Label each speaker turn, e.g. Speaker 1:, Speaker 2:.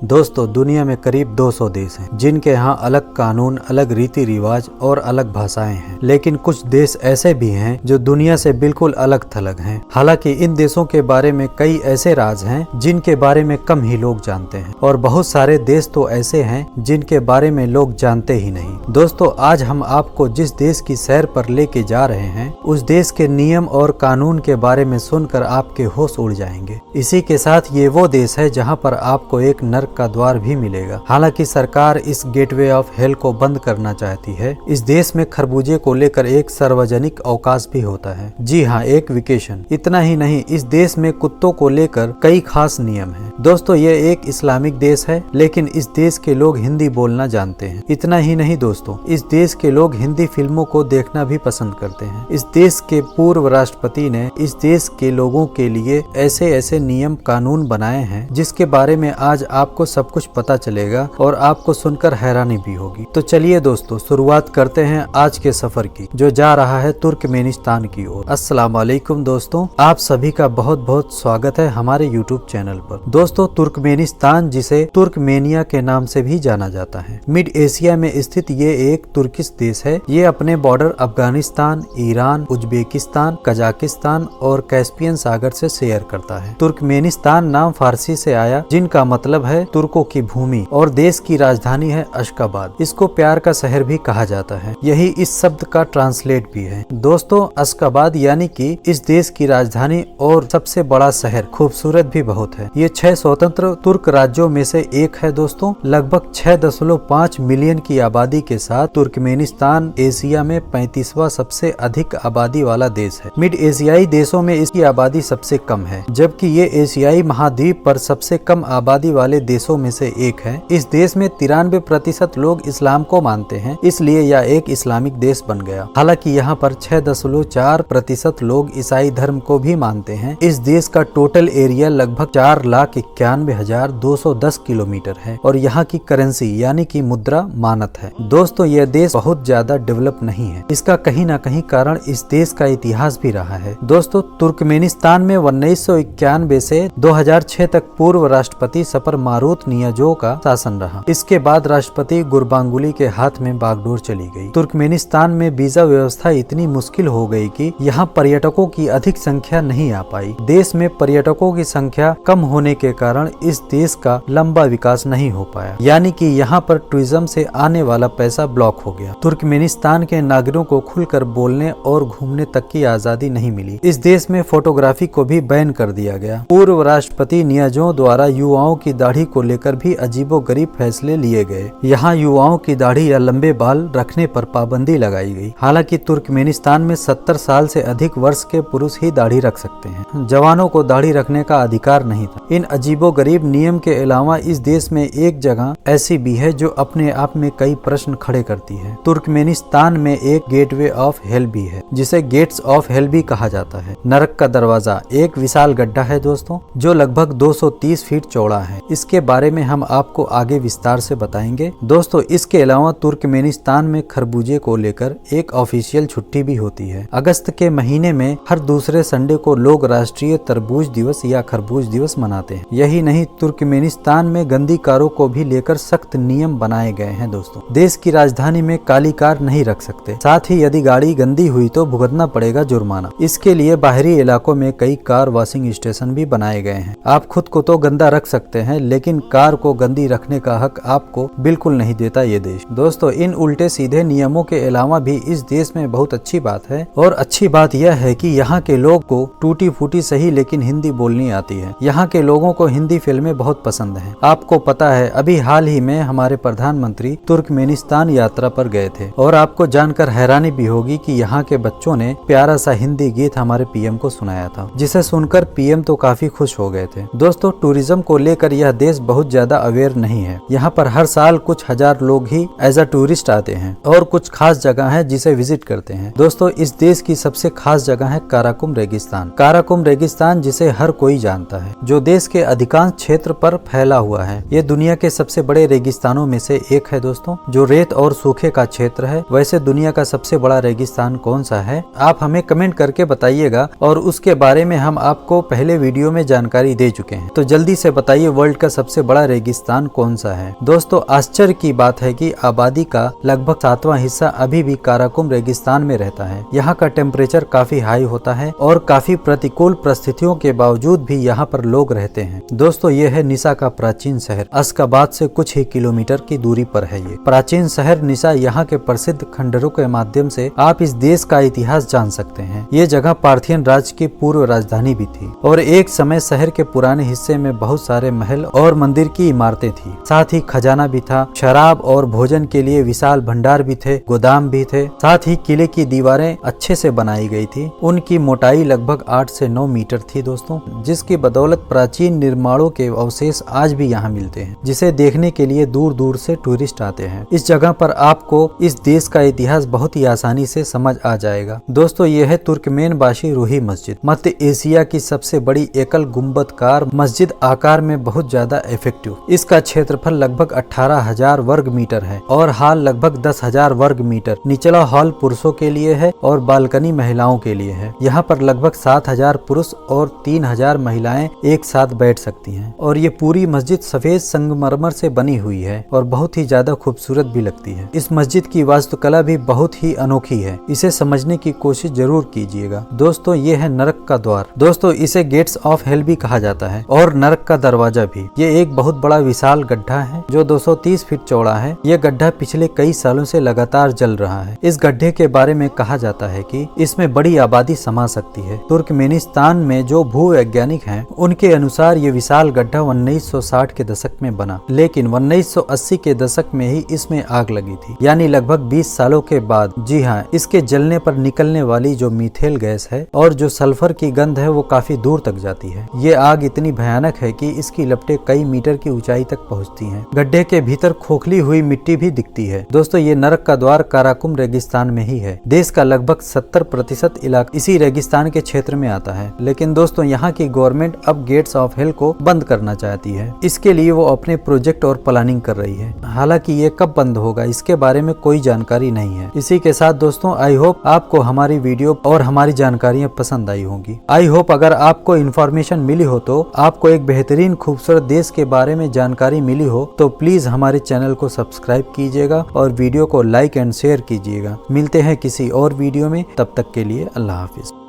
Speaker 1: दोस्तों, दुनिया में करीब 200 देश हैं जिनके यहाँ अलग कानून, अलग रीति रिवाज और अलग भाषाएं हैं। लेकिन कुछ देश ऐसे भी हैं जो दुनिया से बिल्कुल अलग थलग हैं। हालांकि इन देशों के बारे में कई ऐसे राज हैं जिनके बारे में कम ही लोग जानते हैं और बहुत सारे देश तो ऐसे हैं जिनके बारे में लोग जानते ही नहीं। दोस्तों, आज हम आपको जिस देश की सैर पर लेके जा रहे हैं उस देश के नियम और कानून के बारे में सुनकर आपके होश उड़ जाएंगे। इसी के साथ ये वो देश है जहाँ पर आपको एक नर्क का द्वार भी मिलेगा। हालांकि सरकार इस गेटवे ऑफ हेल को बंद करना चाहती है। इस देश में खरबूजे को लेकर एक सार्वजनिक अवकाश भी होता है। जी हाँ, एक वेकेशन। इतना ही नहीं, इस देश में कुत्तों को लेकर कई खास नियम हैं। दोस्तों, ये एक इस्लामिक देश है, लेकिन इस देश के लोग हिंदी बोलना जानते हैं। इतना ही नहीं दोस्तों, इस देश के लोग हिंदी फिल्मों को देखना भी पसंद करते हैं। इस देश के पूर्व राष्ट्रपति ने इस देश के लोगों के लिए ऐसे ऐसे नियम कानून बनाए हैं जिसके बारे में आज आपको सब कुछ पता चलेगा और आपको सुनकर हैरानी भी होगी। तो चलिए दोस्तों, शुरुआत करते हैं आज के सफर की, जो जा रहा है तुर्कमेनिस्तान की ओर। अस्सलाम वालेकुम दोस्तों, आप सभी का बहुत बहुत स्वागत है हमारे YouTube चैनल पर। दोस्तों, तुर्कमेनिस्तान, जिसे तुर्कमेनिया के नाम से भी जाना जाता है, मिड एशिया में स्थित ये एक तुर्किश देश है। ये अपने border Afghanistan, Iran, Uzbekistan, Kazakhstan और कैस्पियन सागर से शेयर करता है। तुर्कमेनिस्तान नाम फारसी से आया, जिनका मतलब है तुर्कों की भूमि, और देश की राजधानी है अशगाबाद। इसको प्यार का शहर भी कहा जाता है, यही इस शब्द का ट्रांसलेट भी है। दोस्तों, अशगाबाद यानी कि इस देश की राजधानी और सबसे बड़ा शहर खूबसूरत भी बहुत है। ये 6 स्वतंत्र तुर्क राज्यों में से एक है दोस्तों। लगभग 6.5 मिलियन की आबादी के साथ तुर्कमेनिस्तान एशिया में 35वां सबसे अधिक आबादी वाला देश है। मिड एशियाई देशों में इसकी आबादी सबसे कम है, जबकि ये एशियाई महाद्वीप पर सबसे कम आबादी वाले देशों में से एक है। इस देश में 93% लोग इस्लाम को मानते हैं, इसलिए यह एक इस्लामिक देश बन गया। हालांकि यहाँ पर 6.4% लोग ईसाई धर्म को भी मानते हैं। इस देश का टोटल एरिया लगभग 4,91,210 किलोमीटर है और यहाँ की करेंसी यानी कि मुद्रा मानक है। दोस्तों, यह देश बहुत ज्यादा डेवलप नहीं है। इसका कहीं ना कहीं कारण इस देश का इतिहास भी रहा है। दोस्तों, तुर्कमेनिस्तान में 1991 से 2006 तक पूर्व राष्ट्रपति सफर मारूत नियाज़ोव का शासन रहा। इसके बाद राष्ट्रपति गुरबांगुली के हाथ में बागडोर चली गई। तुर्कमेनिस्तान में वीजा व्यवस्था इतनी मुश्किल हो गई कि यहाँ पर्यटकों की अधिक संख्या नहीं आ पाई। देश में पर्यटकों की संख्या कम होने के कारण इस देश का लंबा विकास नहीं हो पाया, यानी कि यहाँ पर टूरिज्म से आने वाला पैसा ब्लॉक हो गया। तुर्कमेनिस्तान के नागरिकों को खुलकर बोलने और घूमने तक की आजादी नहीं मिली। इस देश में फोटोग्राफी को भी बैन कर दिया गया। पूर्व राष्ट्रपति नियाज़ोव द्वारा युवाओं की दाढ़ी को लेकर भी अजीबोगरीब फैसले लिए गए। यहाँ युवाओं की दाढ़ी या लंबे बाल रखने पर पाबंदी लगाई गई। हालांकि तुर्कमेनिस्तान में 70 साल से अधिक वर्ष के पुरुष ही दाढ़ी रख सकते हैं, जवानों को दाढ़ी रखने का अधिकार नहीं था। इन अजीबोगरीब नियम के अलावा इस देश में एक जगह ऐसी भी है जो अपने आप में कई प्रश्न खड़े करती है। तुर्कमेनिस्तान में एक गेटवे ऑफ हेल भी है, जिसे गेट्स ऑफ हेल भी कहा जाता है। नरक का दरवाजा एक विशाल गड्ढा है दोस्तों, जो लगभग 230 फीट चौड़ा है। इसके बारे में हम आपको आगे विस्तार से बताएंगे। दोस्तों, इसके अलावा तुर्कमेनिस्तान में खरबूजे को लेकर एक ऑफिशियल छुट्टी भी होती है। अगस्त के महीने में हर दूसरे संडे को लोग राष्ट्रीय तरबूज दिवस या खरबूज दिवस मनाते हैं। यही नहीं, तुर्कमेनिस्तान में गंदी कारों को भी लेकर सख्त नियम बनाए गए हैं। दोस्तों, देश की राजधानी में काली कार नहीं रख सकते। साथ ही यदि गाड़ी गंदी हुई तो भुगतना पड़ेगा जुर्माना। इसके लिए बाहरी इलाकों में कई कार वॉशिंग स्टेशन भी बनाए गए हैं। आप खुद को तो गंदा रख सकते हैं, लेकिन कार को गंदी रखने का हक आपको बिल्कुल नहीं देता ये देश। दोस्तों, इन उल्टे सीधे नियमों के अलावा भी इस देश में बहुत अच्छी बात है, और अच्छी बात यह है कि यहाँ के लोग को टूटी फूटी सही लेकिन हिंदी बोलनी आती है। यहाँ के लोगों को हिंदी फिल्में बहुत पसंद हैं। आपको पता है, अभी हाल ही में हमारे प्रधानमंत्री तुर्कमेनिस्तान यात्रा पर गए थे, और आपको जानकर हैरानी भी होगी कि यहाँ के बच्चों ने प्यारा सा हिंदी गीत हमारे पीएम को सुनाया था, जिसे सुनकर पीएम तो काफी खुश हो गए थे। दोस्तों, टूरिज्म को लेकर यह देश बहुत ज्यादा अवेयर नहीं है। यहाँ पर हर साल कुछ हजार लोग ही एज अ टूरिस्ट आते हैं, और कुछ खास जगह है जिसे विजिट करते हैं। दोस्तों, इस देश की सबसे खास जगह है काराकुम रेगिस्तान। काराकुम रेगिस्तान, जिसे हर कोई जानता है, जो देश के अधिकांश क्षेत्र पर फैला हुआ है। ये दुनिया के सबसे बड़े रेगिस्तानों में से एक है दोस्तों, जो रेत और सूखे का क्षेत्र है। वैसे दुनिया का सबसे बड़ा रेगिस्तान कौन सा है, आप हमें कमेंट करके बताइएगा, और उसके बारे में हम आपको पहले वीडियो में जानकारी दे चुके हैं। तो जल्दी से बताइए, वर्ल्ड का सबसे सबसे बड़ा रेगिस्तान कौन सा है? दोस्तों आश्चर्य की बात है कि आबादी का लगभग 7वां हिस्सा अभी भी काराकोरम रेगिस्तान में रहता है। यहाँ का टेम्परेचर काफी हाई होता है और काफी प्रतिकूल परिस्थितियों के बावजूद भी यहाँ पर लोग रहते हैं। दोस्तों ये है निसा का प्राचीन शहर। अश्गाबाद से कुछ ही किलोमीटर की दूरी पर है ये प्राचीन शहर निसा। यहाँ के प्रसिद्ध खंडरों के माध्यम से आप इस देश का इतिहास जान सकते हैं। ये जगह पार्थियन राज्य की पूर्व राजधानी भी थी और एक समय शहर के पुराने हिस्से में बहुत सारे महल और मंदिर की इमारतें थी। साथ ही खजाना भी था, शराब और भोजन के लिए विशाल भंडार भी थे, गोदाम भी थे। साथ ही किले की दीवारें अच्छे से बनाई गई थी। उनकी मोटाई लगभग 8 से 9 मीटर थी दोस्तों, जिसकी बदौलत प्राचीन निर्माणों के अवशेष आज भी यहाँ मिलते हैं, जिसे देखने के लिए दूर दूर से टूरिस्ट आते हैं। इस जगह पर आपको इस देश का इतिहास बहुत ही आसानी से समझ आ जाएगा। दोस्तों ये है तुर्कमेनबाशी रूही मस्जिद। मध्य एशिया की सबसे बड़ी एकल गुंबदकार मस्जिद, आकार में बहुत ज्यादा इफेक्टिव। इसका क्षेत्रफल लगभग 18,000 वर्ग मीटर है और हॉल लगभग 10,000 वर्ग मीटर। निचला हॉल पुरुषों के लिए है और बालकनी महिलाओं के लिए है। यहाँ पर लगभग 7,000 पुरुष और 3,000 महिलाएं एक साथ बैठ सकती हैं और ये पूरी मस्जिद सफेद संगमरमर से बनी हुई है और बहुत ही ज्यादा खूबसूरत भी लगती है। इस मस्जिद की वास्तुकला भी बहुत ही अनोखी है। इसे समझने की कोशिश जरूर कीजिएगा। दोस्तों ये है नरक का द्वार। दोस्तों इसे गेट्स ऑफ हेल भी कहा जाता है और नरक का दरवाजा भी। ये एक बहुत बड़ा विशाल गड्ढा है जो 230 फीट चौड़ा है। ये गड्ढा पिछले कई सालों से लगातार जल रहा है। इस गड्ढे के बारे में कहा जाता है कि इसमें बड़ी आबादी समा सकती है। तुर्कमेनिस्तान में जो भूवैज्ञानिक हैं उनके अनुसार ये विशाल गड्ढा 1960 के दशक में बना, लेकिन 1980 के दशक में ही इसमें आग लगी थी, यानी लगभग 20 सालों के बाद। जी हाँ, इसके जलने पर निकलने वाली जो मीथेल गैस है और जो सल्फर की गंध है वो काफी दूर तक जाती है। ये आग इतनी भयानक है कि इसकी लपटें कई मीटर की ऊंचाई तक पहुंचती हैं। गड्ढे के भीतर खोखली हुई मिट्टी भी दिखती है। दोस्तों ये नरक का द्वार काराकोरम रेगिस्तान में ही है। देश का लगभग 70% इलाका इसी रेगिस्तान के क्षेत्र में आता है, लेकिन दोस्तों यहाँ की गवर्नमेंट अब गेट्स ऑफ हेल को बंद करना चाहती है। इसके लिए वो अपने प्रोजेक्ट और प्लानिंग कर रही है। हालांकि ये कब बंद होगा इसके बारे में कोई जानकारी नहीं है। इसी के साथ दोस्तों आई होप आपको हमारी वीडियो और हमारी जानकारियाँ पसंद आई होंगी। आई होप अगर आपको इन्फॉर्मेशन मिली हो, तो आपको एक बेहतरीन खूबसूरत देश के बारे में जानकारी मिली हो, तो प्लीज हमारे चैनल को सब्सक्राइब कीजिएगा और वीडियो को लाइक एंड शेयर कीजिएगा। मिलते हैं किसी और वीडियो में, तब तक के लिए अल्लाह हाफिज।